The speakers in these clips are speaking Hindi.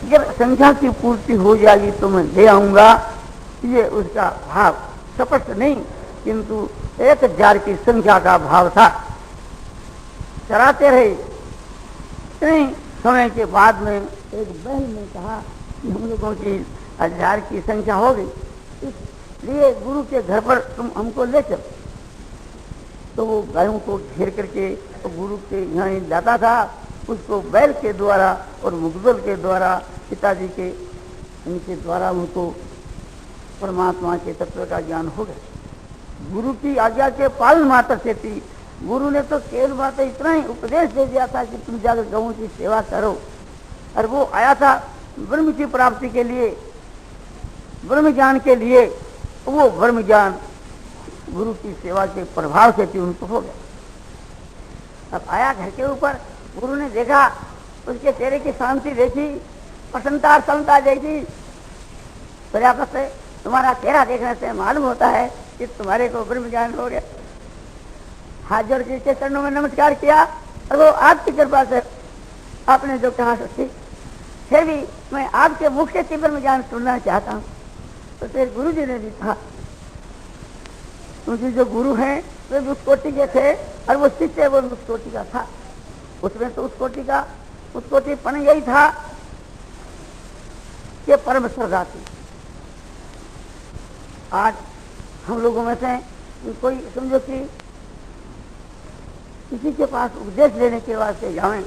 जब संख्या की पूर्ति हो जाएगी तो मैं ले आऊंगा, ये उसका भाव स्पष्ट नहीं, किंतु 1000 की संख्या का भाव था। चराते रहे, इतने समय के बाद में एक बहन ने कहा कि हम लोगों की 1000 की संख्या हो गई, इसलिए गुरु के घर पर तुम हमको ले चलो। तो वो गायों को घेर करके तो गुरु के यहाँ ही जाता था, उसको बैल के द्वारा और मुगदल के द्वारा, पिताजी के इनके द्वारा उनको परमात्मा के तत्व का ज्ञान हो गया। गुरु की आज्ञा के पालन मात्र से थी। गुरु ने तो केवल बात इतना ही उपदेश दे दिया था कि तुम जाकर गौओं की सेवा करो, और वो आया था ब्रह्म की प्राप्ति के लिए, ब्रह्म ज्ञान के लिए। वो ब्रह्म ज्ञान गुरु की सेवा के प्रभाव से भी उनको हो गया। अब आया घर के ऊपर, गुरु ने देखा, उसके चेहरे की शांति देखी, प्रसन्नता समता देखी। पर्याप्त है, तुम्हारा चेहरा देखने से मालूम होता है कि तुम्हारे को ब्रह्म ज्ञान हो गया। हाथ जोड़ के चरणों में नमस्कार किया, और वो आपकी कृपा से आपने जो कहा सो ठीक, फिर भी मैं आपके मुख से ब्रह्म ज्ञान सुनना चाहता हूँ। तो फिर गुरु जी ने भी कहा, क्योंकि जो गुरु हैं वे उस कोटि के थे, और वो शिष्य वो उस कोटि का था। उसमें तो उस कोटि पन यही था कि परम श्रद्धा थी। आज हम लोगों में से कोई समझो कि किसी के पास उपदेश लेने के वास्ते जाएं,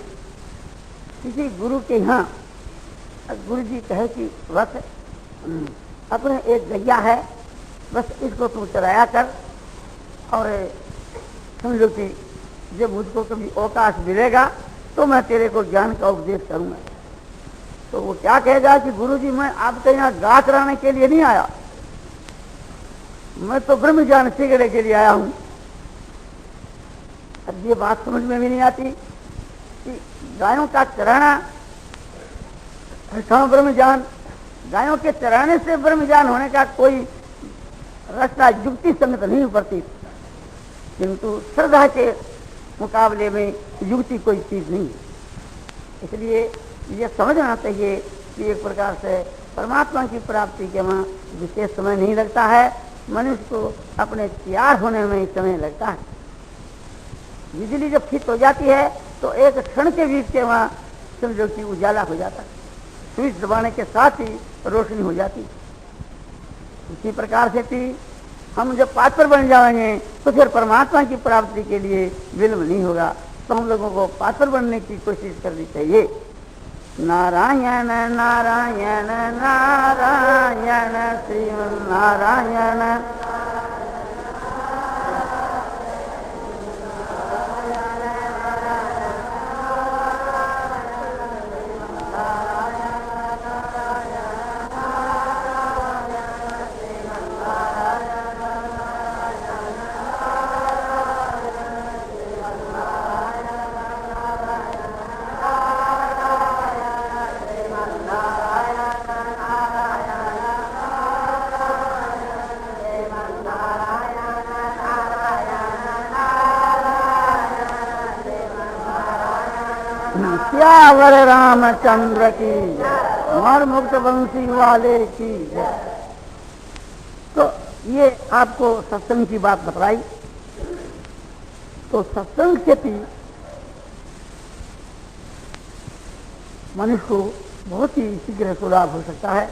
किसी गुरु के यहाँ, गुरु जी कहे कि बस अपने एक गैया है, बस इसको तू चलाया कर, और समझो कि जब मुझको कभी अवकाश मिलेगा तो मैं तेरे को ज्ञान का उपदेश करूंगा। तो वो क्या कहेगा कि गुरु जी मैं आपके यहाँ गाय चराने के लिए नहीं आया, मैं तो ब्रह्म ज्ञान सीखने के लिए आया हूं। अब ये बात समझ में भी नहीं आती कि गायों का चराना ब्रह्म ज्ञान, गायों के चराने से ब्रह्म ज्ञान होने का कोई रास्ता युक्ति संगत नहीं पड़ती, किंतु श्रद्धा के मुकाबले में युक्ति कोई चीज नहीं। इसलिए ये समझना चाहिए कि एक प्रकार से परमात्मा की प्राप्ति के वहाँ विशेष समय नहीं लगता है, मनुष्य को अपने तैयार होने में ही समय लगता है। बिजली जब फिट हो जाती है तो एक क्षण के बीच के वहाँ समझो कि उजाला हो जाता है, स्विच दबाने के साथ ही रोशनी हो जाती। इसी प्रकार से भी हम जब पात्र बन जाएंगे तो फिर परमात्मा की प्राप्ति के लिए विलंब नहीं होगा। तो हम लोगों को पात्र बनने की कोशिश करनी चाहिए। नारायण नारायण नारायण श्रीमन नारायण। श्यावर रामचंद्र की मर मुक्त वंशी वाले की। तो ये आपको सत्संग की बात बताई। तो सत्संग से भी मनुष्य को बहुत ही शीघ्र सुलाभ हो सकता है।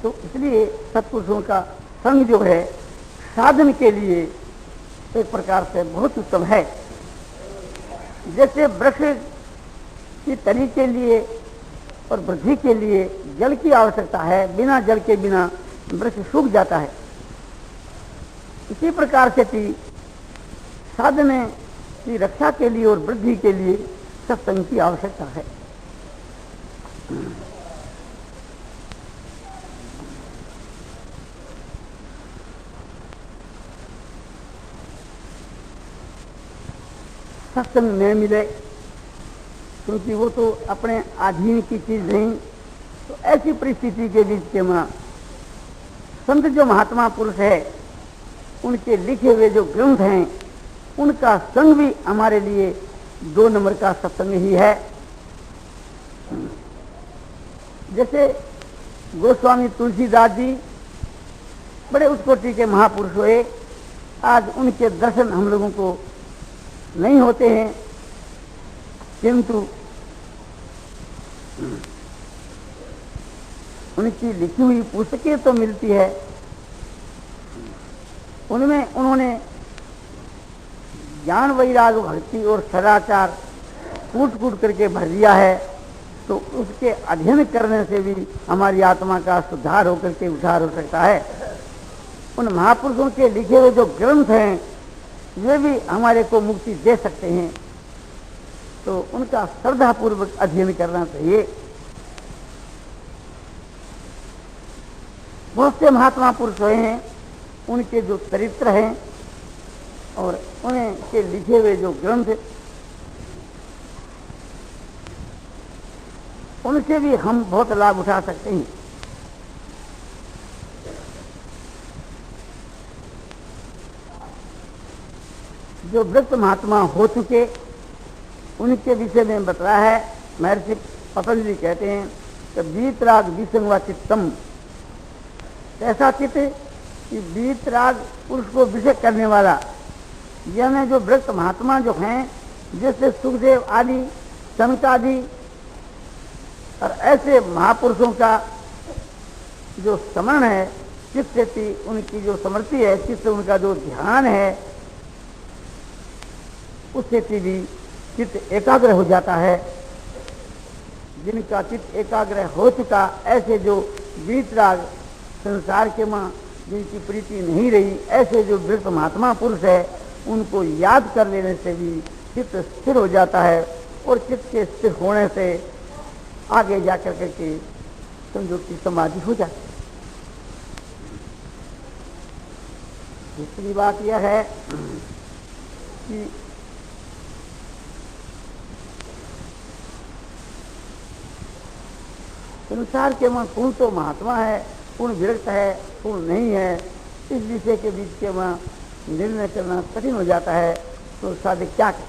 तो इसलिए सत्पुरुषों का संग जो है साधन के लिए एक प्रकार से बहुत उत्तम है। जैसे वृक्ष की तरी के लिए और वृद्धि के लिए जल की आवश्यकता है, बिना जल के बिना वृक्ष सूख जाता है, इसी प्रकार से भी साधन की रक्षा के लिए और वृद्धि के लिए सत्संग की आवश्यकता है। सत्संग न मिले क्योंकि वो तो अपने अधीन की चीज नहीं, तो ऐसी परिस्थिति के बीच के मां संत जो महात्मा पुरुष है उनके लिखे हुए जो ग्रंथ हैं उनका संग भी हमारे लिए 2 नंबर का सत्संग ही है। जैसे गोस्वामी तुलसीदास जी बड़े उत्कोटि के महापुरुष हुए, आज उनके दर्शन हम लोगों को नहीं होते हैं, किंतु उनकी लिखी हुई पुस्तकें तो मिलती है। उनमें उन्होंने ज्ञान वैराग भक्ति और सदाचार कूट कूट करके भर दिया है, तो उसके अध्ययन करने से भी हमारी आत्मा का सुधार होकर के उद्धार हो सकता है। उन महापुरुषों के लिखे हुए जो ग्रंथ हैं वे भी हमारे को मुक्ति दे सकते हैं, तो उनका श्रद्धापूर्वक अध्ययन करना चाहिए। बहुत से महात्मा पुरुष हुए हैं, उनके जो चरित्र हैं और उन्हें के लिखे हुए जो ग्रंथ, उनसे भी हम बहुत लाभ उठा सकते हैं। जो वृत्त महात्मा हो चुके उनके विषय में बताया है। महर्षि पतंजलि कहते हैं कि वीतराग विसंगवा चित्तम, ऐसा चित्त कि वीतराग पुरुष को विषय करने वाला, यानी जो वृत्त महात्मा जो हैं, जैसे सुखदेव आदि, सनक आदि और ऐसे महापुरुषों का जो स्मरण है, चित्त से उनकी जो समृद्धि है, चित्त उनका जो ध्यान है, उससे भी चित्त एकाग्र हो जाता है। जिनका चित्त एकाग्र हो चुका, ऐसे जो वीतराग संसार के मां जिनकी प्रीति नहीं रही, ऐसे जो वृत्त महात्मा पुरुष है, उनको याद कर लेने से भी चित्त स्थिर हो जाता है, और चित्त के स्थिर होने से आगे जाकर करके समझो की समाधि हो जाती है। दूसरी बात यह है कि संसार के वहां कौन तो महात्मा है, कौन विरक्त है, कौन नहीं है, इस विषय के बीच के वहां निर्णय करना कठिन हो जाता है। तो साधक क्या करे?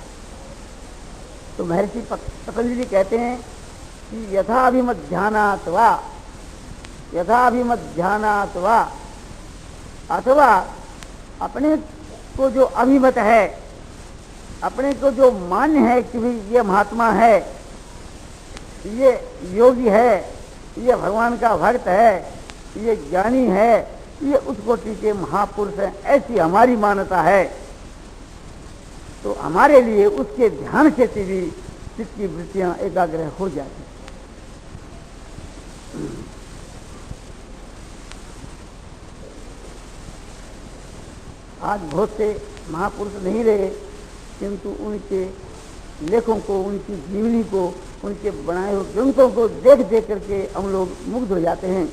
तो महर्षि पतंजलि कहते हैं कि यथाभिमध्यानात् वा अथवा अपने को जो अभिमत है, अपने को जो मान्य है कि भाई ये महात्मा है, ये योगी है, ये भगवान का भक्त है, ये ज्ञानी है, ये उस कोटि के महापुरुष हैं, ऐसी हमारी मान्यता है, तो हमारे लिए उसके ध्यान से भी चित्त की वृत्तियां एकाग्र हो जाती। आज बहुत से महापुरुष नहीं रहे, किंतु उनके लेखों को, उनकी जीवनी को, उनके बनाए हुए ग्रंथों को देख देख करके हम लोग मुग्ध हो जाते हैं।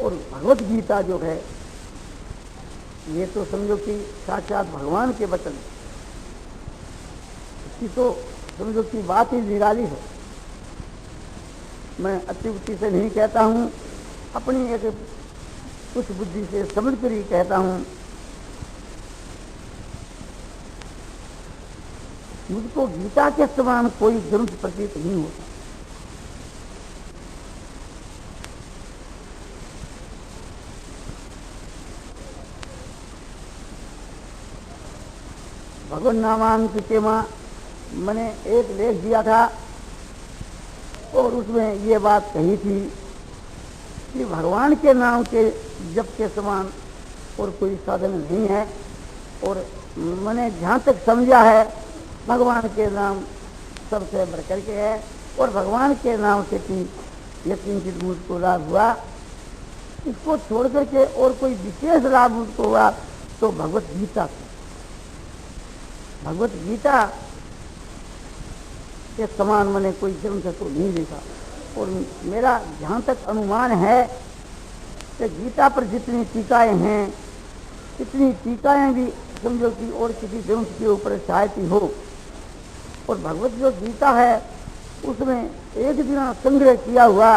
और भगवत गीता जो है, ये तो समझो कि साक्षात भगवान के वचन, इसकी तो समझो कि बात ही निराली है। मैं अत्युक्ति से नहीं कहता हूँ, अपनी एक कुछ बुद्धि से समझ कर ही कहता हूँ। मुझको गीता के समान कोई ग्रंथ प्रतीत नहीं होता। भगवान नामांक के मां मैंने एक लेख दिया था और उसमें ये बात कही थी कि भगवान के नाम के जप के समान और कोई साधन नहीं है। और मैंने जहाँ तक समझा है, भगवान के नाम सबसे बढ़ करके है, और भगवान के नाम से भी यकीन मुझको लाभ हुआ। इसको छोड़ करके और कोई विशेष लाभ मुझको हुआ तो भगवत गीता, भगवत गीता के समान मैंने कोई ग्रंथ तो नहीं देखा। और मेरा जहाँ तक अनुमान है कि गीता पर जितनी टीकाएं हैं, इतनी टीकाएं भी समझो कि और किसी ग्रंथ के ऊपर सहायती हो। और भगवत जो गीता है उसमें एक दिन संग्रह किया हुआ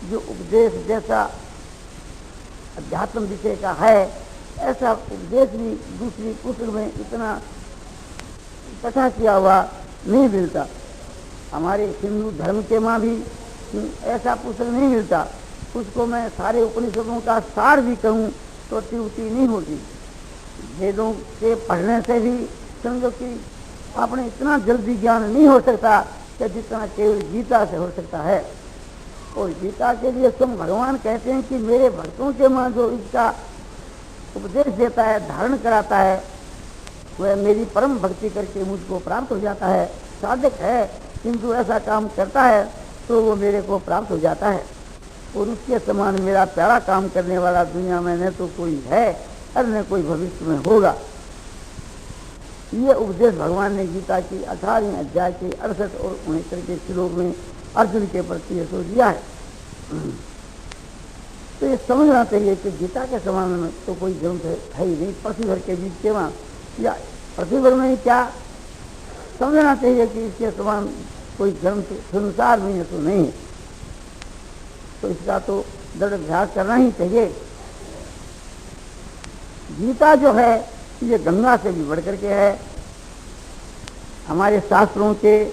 जो उपदेश जैसा अध्यात्म विषय का है, ऐसा उपदेश भी दूसरी पुस्तक में इतना इकट्ठा किया हुआ नहीं मिलता। हमारे हिंदू धर्म के माँ भी ऐसा पुस्तक नहीं मिलता। उसको मैं सारे उपनिषदों का सार भी कहूँ तो त्रुटि नहीं होती। वेदों के पढ़ने से भी समझो कि आपने इतना जल्दी ज्ञान नहीं हो सकता कि जितना केवल गीता से हो सकता है। और गीता के लिए स्वयं भगवान कहते हैं कि मेरे भक्तों के माँ जो इसका उपदेश देता है, धारण कराता है, वह मेरी परम भक्ति करके मुझको प्राप्त हो जाता है। साधक है किंतु ऐसा काम करता है तो वो मेरे को प्राप्त हो जाता है। और उसके समान मेरा प्यारा काम करने वाला दुनिया में न तो कोई है और न कोई भविष्य में होगा। ये उपदेश भगवान ने गीता की 18वें अध्याय के 68 और 69 के श्लोक में अर्जुन के प्रति ये तो दिया है। तो ये समझना चाहिए कि गीता के समान में तो कोई ग्रंथ है ही नहीं। पृथ्वी भर के बीच के वहाँ या पृथ्वी भर में क्या समझना चाहिए कि इसके समान कोई ग्रंथ संसार में है तो नहीं। तो इसका तो दृढ़ अभ्यास करना ही चाहिए। गीता जो है ये गंगा से भी बढ़ करके है। हमारे शास्त्रों के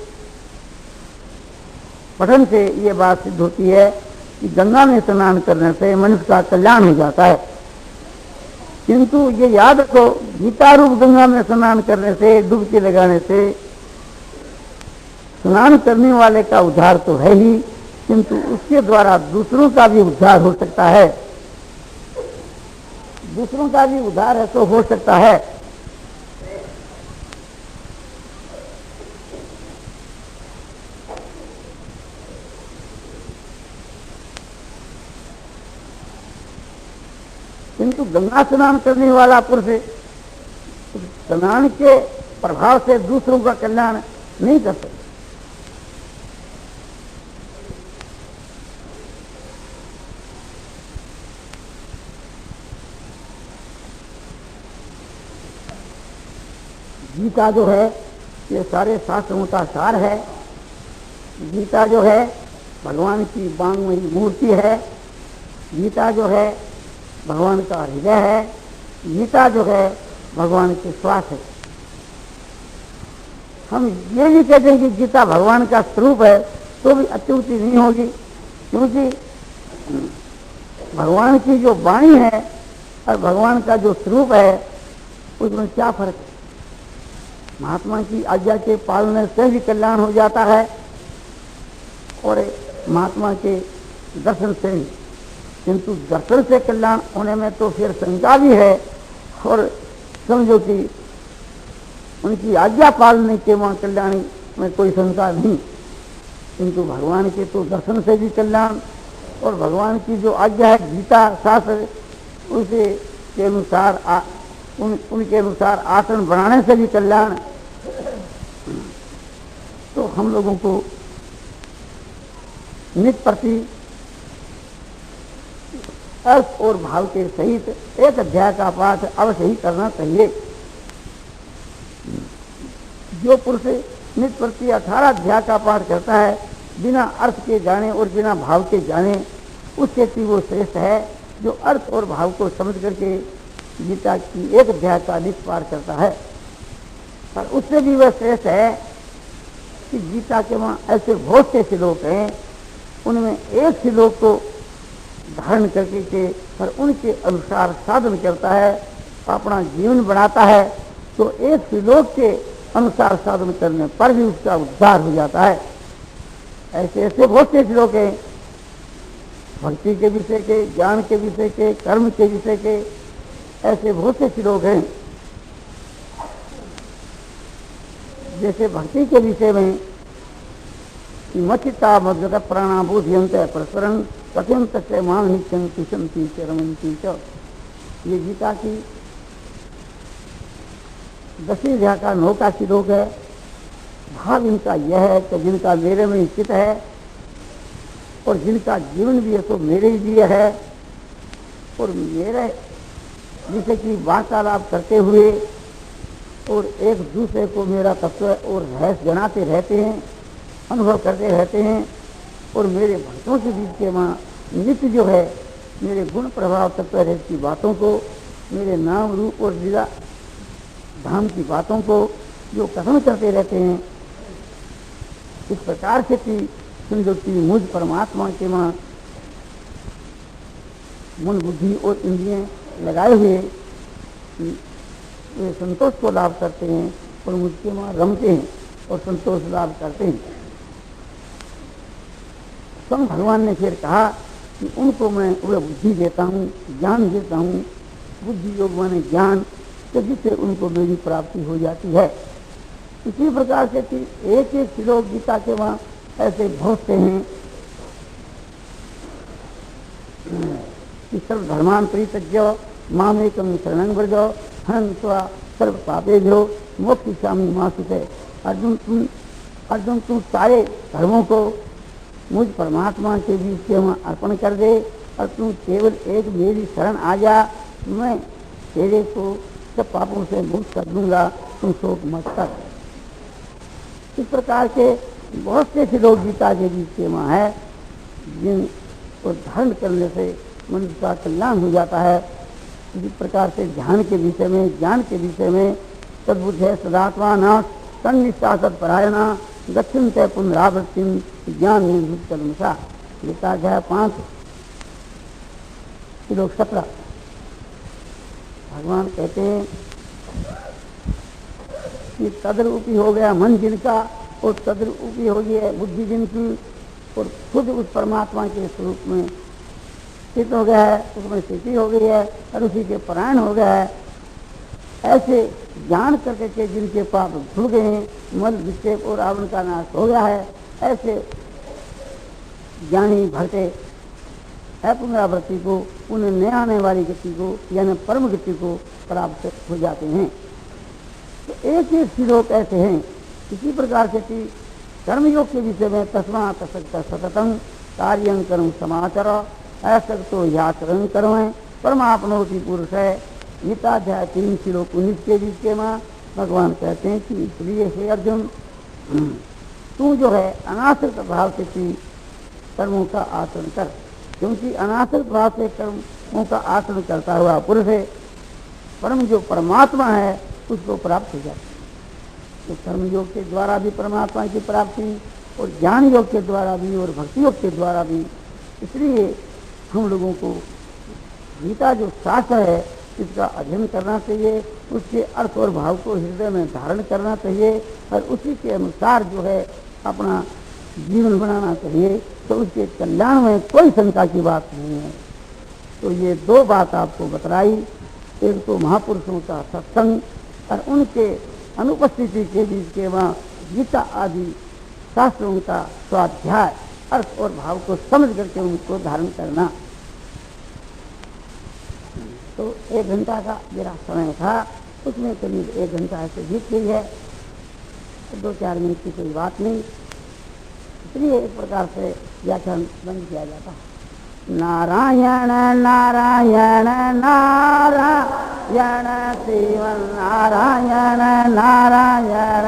पठन से ये बात सिद्ध होती है कि गंगा में स्नान करने से मनुष्य का कल्याण हो जाता है। किंतु ये याद रखो, गीता रूप गंगा में स्नान करने से, डुबकी लगाने से स्नान करने वाले का उद्धार तो है ही, किंतु उसके द्वारा दूसरों का भी उद्धार हो सकता है। दूसरों का भी उद्धार है तो हो सकता है। किंतु गंगा स्नान करने वाला पुरुष स्नान के प्रभाव से दूसरों का कल्याण नहीं कर सकता। गीता जो है ये सारे शास्त्रों का सार है। गीता जो है भगवान की वांगमयी मूर्ति है। गीता जो है भगवान का हृदय है। गीता जो है भगवान के श्वास है। हम ये भी कहते हैं कि गीता भगवान का स्वरूप है तो भी अत्युक्ति नहीं होगी, क्योंकि भगवान की जो वाणी है और भगवान का जो स्वरूप है उसमें क्या फर्क है। महात्मा की आज्ञा के पालने से भी कल्याण हो जाता है और महात्मा के दर्शन से भी, किंतु दर्शन से कल्याण होने में तो फिर शंका भी है। और समझो कि उनकी आज्ञा पालने के वहाँ कल्याण में कोई शंका नहीं, किंतु भगवान के तो दर्शन से भी कल्याण और भगवान की जो आज्ञा है गीता शास्त्र उसे के अनुसार उनके अनुसार आचरण बनाने से भी कल्याण। तो हम लोगों को नित्य प्रति अर्थ और भाव के सहित एक अध्याय का पाठ अवश्य ही करना चाहिए। जो पुरुष नित्य प्रति 18 अध्याय का पाठ करता है बिना अर्थ के जाने और बिना भाव के जाने, उससे भी वो श्रेष्ठ है जो अर्थ और भाव को समझ करके गीता की एक अध्याय का नित्य पाठ करता है। पर उससे भी वह श्रेष्ठ है कि गीता के वहाँ ऐसे बहुत से श्लोक हैं, उनमें एक श्लोक को धारण करके के पर उनके अनुसार साधन करता है, अपना जीवन बनाता है, तो एक श्लोक के अनुसार साधन करने पर भी उसका उद्धार हो जाता है। ऐसे ऐसे बहुत से श्लोक हैं, भक्ति के विषय के, ज्ञान के विषय के, कर्म के विषय के, ऐसे बहुत से श्लोक हैं। जैसे भक्ति के विषय में मचिता मद्गत प्राणाबोधियंत प्रसरण कथम तक मान नित्यं तुषंती च रमंती च, ये गीता की 10वें अध्याय का 9 का श्लोक है। भाव इनका यह है कि जिनका मेरे में स्थित है और जिनका जीवन भी है तो मेरे लिए है, और मेरे जिसे कि वार्तालाप करते हुए और एक दूसरे को मेरा तत्व और रहस्य जनाते रहते हैं, अनुभव करते रहते हैं, और मेरे भक्तों के बीच के वहाँ नित्य जो है मेरे गुण प्रभाव तत्व रहस्य की बातों को, मेरे नाम रूप और लीला धाम की बातों को जो कथन करते रहते हैं, इस प्रकार से थी समझो कि मुझ परमात्मा के मां मन बुद्धि और इंद्रियां लगाए हुए वे संतोष को लाभ करते हैं और मुझके मां रमते हैं और संतोष लाभ करते हैं। स्वयं भगवान ने फिर कहा कि उनको मैं वह बुद्धि देता हूँ, ज्ञान देता हूँ। बुद्धि योग माने ज्ञान, तो जिससे उनको मेरी प्राप्ति हो जाती है। इसी प्रकार से कि एक एक श्लोक गीता के वहाँ ऐसे बहुत से हैं कि सर्व धर्मान परित्यज्य माम एकं शरणं व्रज हं त्वा सर्व पापेभ्यो मोक्षयिष्यामि मा शुचः। अर्जुन तुम सारे धर्मों को मुझ परमात्मा के बीच के वहाँ अर्पण कर दे और तुम केवल एक मेरी शरण आ जा, मैं तेरे को सब पापों से मुक्त कर दूंगा, तुम शोक मत कर। इस प्रकार के बहुत से श्लोक गीता के बीच के वहाँ है जिनको धारण करने से मनुष्य का कल्याण हो जाता है। इसी प्रकार से ध्यान के विषय में, ज्ञान के विषय में सद्बुद्ध है सदात्मा नाश तन्निष्ठा सत्परायणा गच्छन्ते पुनरावृत्तिं ज्ञान निर्भुतकल्मषा। गीता अध्याय 5 श्लोक 17। भगवान कहते हैं कि तद्रूपी हो गया मन जिनका और तद्रूपी हो गई है बुद्धि जिनकी और खुद उस परमात्मा के स्वरूप में स्थित हो गया है, उसमें स्थिति हो गई है और उसी के परायण हो गया है। ऐसे ज्ञान करके के जिनके पाप धुल गए हैं, मल विक्षेप और आवरण का नाश हो गया है, ऐसे ज्ञानी भरते है पुनरावृत्ति को, उन्हें नए आने वाली गति को यानी परम गति को प्राप्त हो जाते हैं। तो एक एक श्लोक ऐसे हैं। इसी प्रकार से कि कर्मयोग के विषय में तस्मा तसक्त सततम कार्यं कर्म समाचर असक्तो याचरण कर्म परमाप्नोति पुरुष है। गीता अध्याय 3 श्लोक 19 के बीच के मां भगवान कहते हैं कि इसलिए हे अर्जुन तू जो है अनासक्त भाव से कर्मों का आचरण कर, क्योंकि अनासक्त भाव से कर्मों का आचरण करता हुआ पुरुष है परम जो परमात्मा है उसको प्राप्त हो जाता है। तो कर्म योग के द्वारा भी परमात्मा की प्राप्ति और ज्ञान योग के द्वारा भी और भक्ति योग के द्वारा भी। इसलिए हम लोगों को गीता जो शास्त्र है इसका अध्ययन करना चाहिए, उसके अर्थ और भाव को हृदय में धारण करना चाहिए और उसी के अनुसार जो है अपना जीवन बनाना चाहिए। तो उसके कल्याण में कोई शंका की बात नहीं है। तो ये दो बात आपको बतलाई, एक तो महापुरुषों का सत्संग और उनके अनुपस्थिति के बीच के वहाँ गीता आदि शास्त्रों का स्वाध्याय अर्थ और भाव को समझ करके उनको धारण करना। तो 1 घंटा का मेरा समय था, उसमें करीब 1 घंटा ऐसे बीत गई है, तो 2-4 मिनट की कोई बात नहीं। इसलिए एक प्रकार से व्याख्यान बंद किया जाता है। नारायण नारायण नारायण श्रीमन नारायण नारायण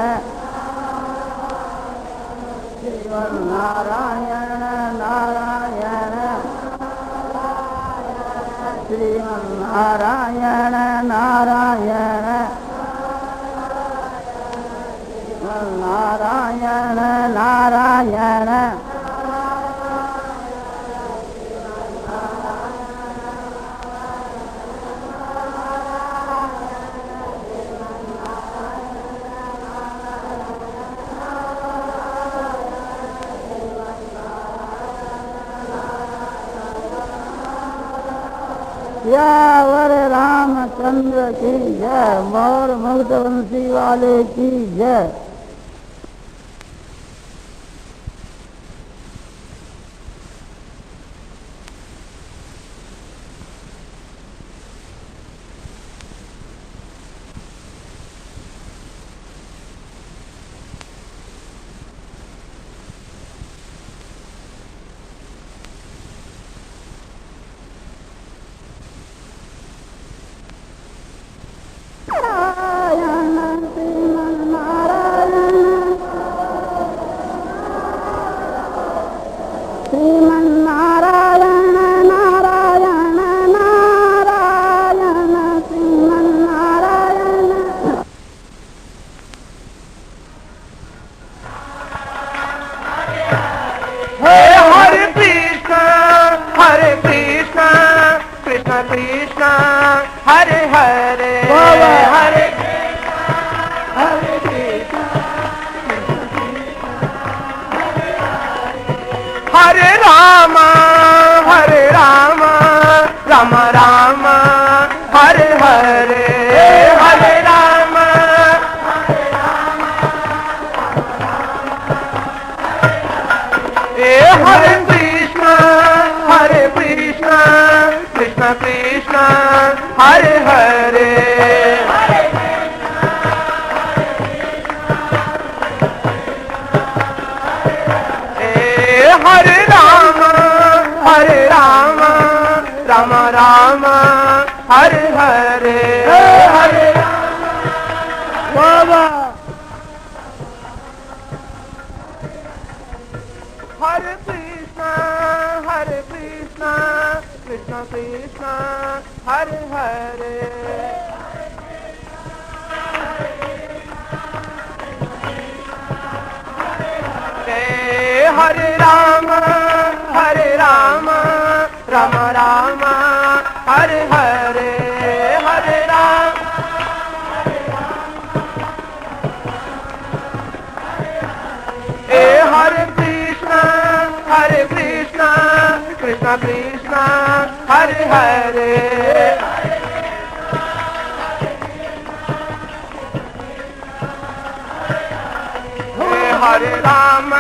श्रीमन नारायण नारायण श्रीमन नारायण नारायण नारायण नारायण यावर रामचंद्र की जय, मोर मुक्तवंशी वाले की जय। नारायण श्रीमन नारायण हरे कृष्ण कृष्ण कृष्ण हरे हरे हरे हरे राम राम राम हरे हरे हरे राम हरे कृष्ण कृष्ण कृष्ण हरे हरे हरे राम राम राम हरे हरे हरे बाबा हरे कृष्ण कृष्ण कृष्ण हरे हरे हरे राम राम राम हरे हरे हरे राम हरे कृष्ण कृष्ण कृष्ण हरे हरे हरे राम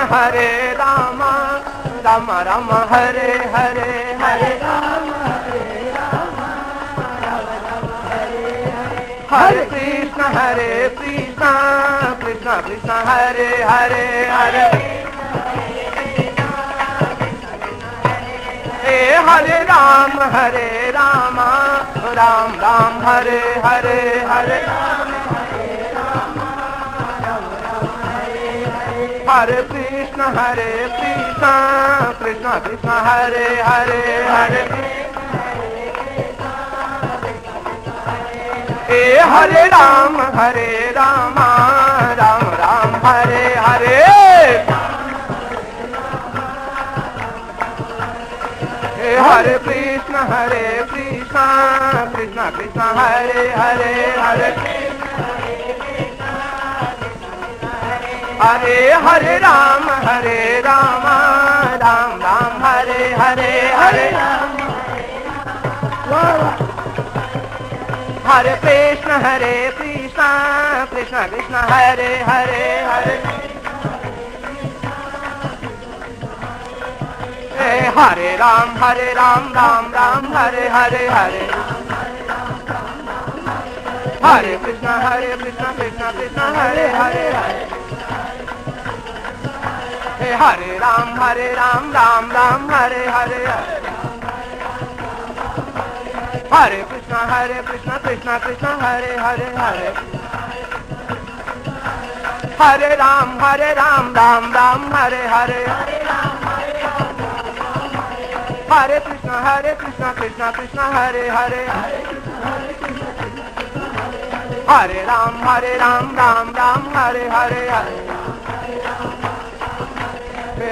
राम राम हरे हरे हरे राम हरे कृष्ण कृष्ण कृष्ण हरे हरे हरे हरे राम राम राम हरे हरे हरे हरे कृष्ण कृष्ण कृष्ण हरे हरे हरे हरे राम राम राम हरे हरे हरे कृष्ण कृष्ण कृष्ण हरे हरे हरे हरे राम राम राम हरे हरे हरे हरे कृष्ण कृष्ण कृष्ण हरे हरे हरे हरे राम राम राम हरे हरे हरे हरे कृष्ण कृष्ण कृष्ण हरे हरे हरे हरे राम राम राम हरे हरे हरे कृष्ण कृष्ण कृष्ण हरे हरे हरे हरे राम राम राम हरे हरे हरे कृष्ण कृष्ण कृष्ण हरे हरे हरे राम राम राम हरे हरे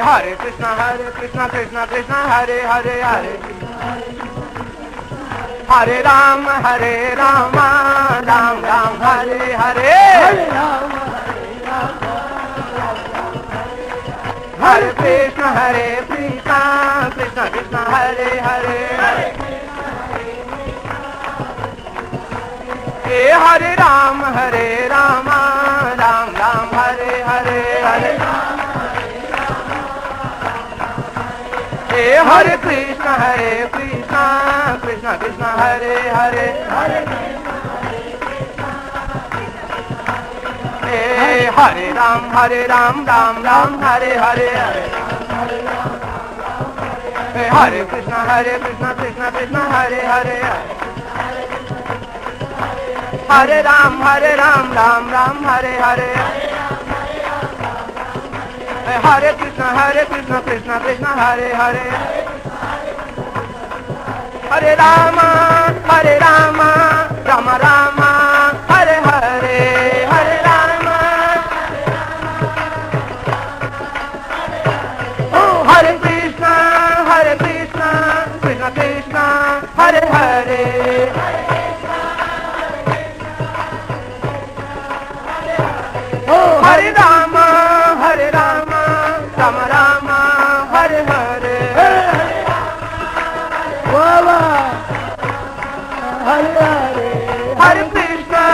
हरे कृष्ण कृष्ण कृष्ण हरे हरे हरे हरे राम राम राम हरे हरे हरे कृष्ण कृष्ण कृष्ण हरे हरे हरे राम राम राम हरे हरे हरे हरे कृष्ण कृष्ण कृष्ण हरे हरे हरे राम राम हरे हरे हरे कृष्ण कृष्ण कृष्ण हरे हरे हरे राम राम हरे हरे हरे कृष्ण कृष्ण कृष्ण हरे हरे हरे राम राम राम हरे हरे हरे राम हरे हरे हरे हरे राम राम राम हरे हरे बाबा हरे हरे हरे कृष्ण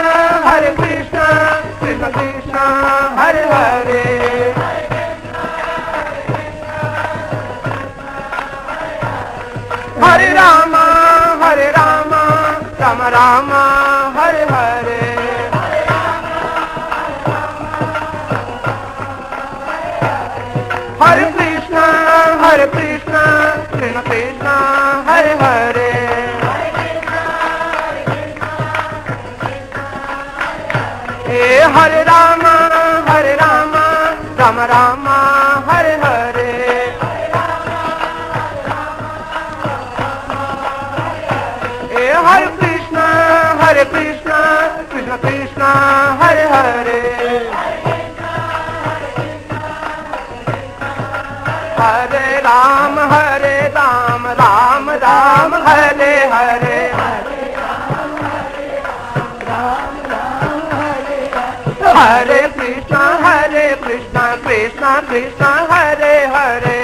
कृष्ण कृष्ण हरे हरे हरे राम राम राम हरे हरे हरे कृष्ण कृष्ण कृष्ण हरे हरे हरे राम राम राम हरे हरे हरे कृष्ण कृष्ण कृष्ण हरे हरे हरे राम राम राम हरे हरे हरे कृष्ण कृष्ण कृष्ण हरे हरे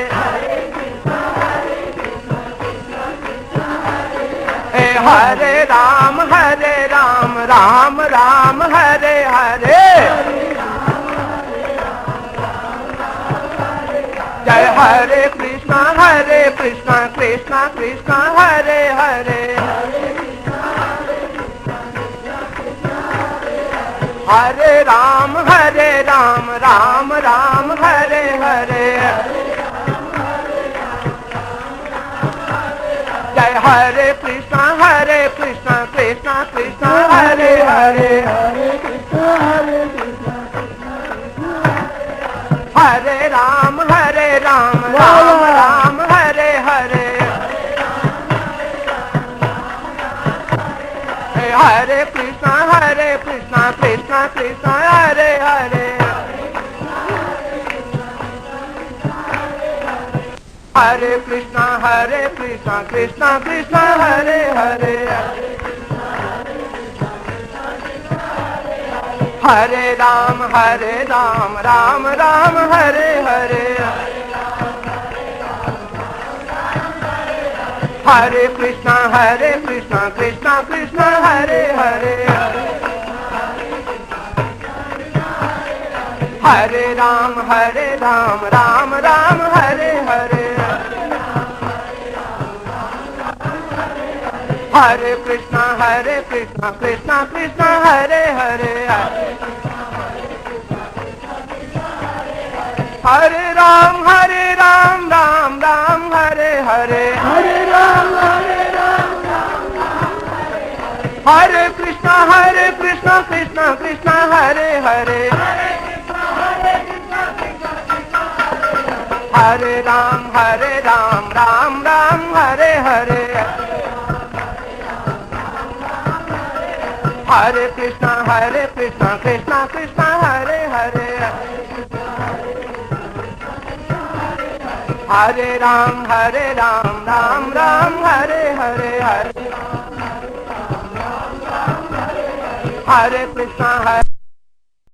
हरे राम राम राम हरे हरे जय हरे कृष्ण कृष्ण कृष्ण हरे हरे हरे राम राम राम हरे हरे जय हरे कृष्ण कृष्ण कृष्ण हरे हरे हरे राम राम राम हरे हरे हरे कृष्ण कृष्ण कृष्ण हरे हरे हरे कृष्ण कृष्ण कृष्ण हरे हरे हरे राम राम राम हरे हरे हरे कृष्ण कृष्ण कृष्ण हरे हरे हरे राम राम राम हरे हरे हरे कृष्ण कृष्ण कृष्ण हरे हरे हरे राम राम राम हरे हरे हरे राम हरे कृष्ण कृष्ण कृष्ण हरे हरे हरे राम राम राम हरे हरे हरे कृष्ण कृष्ण कृष्ण हरे हरे हरे राम राम राम हरे हरे हरे कृष्ण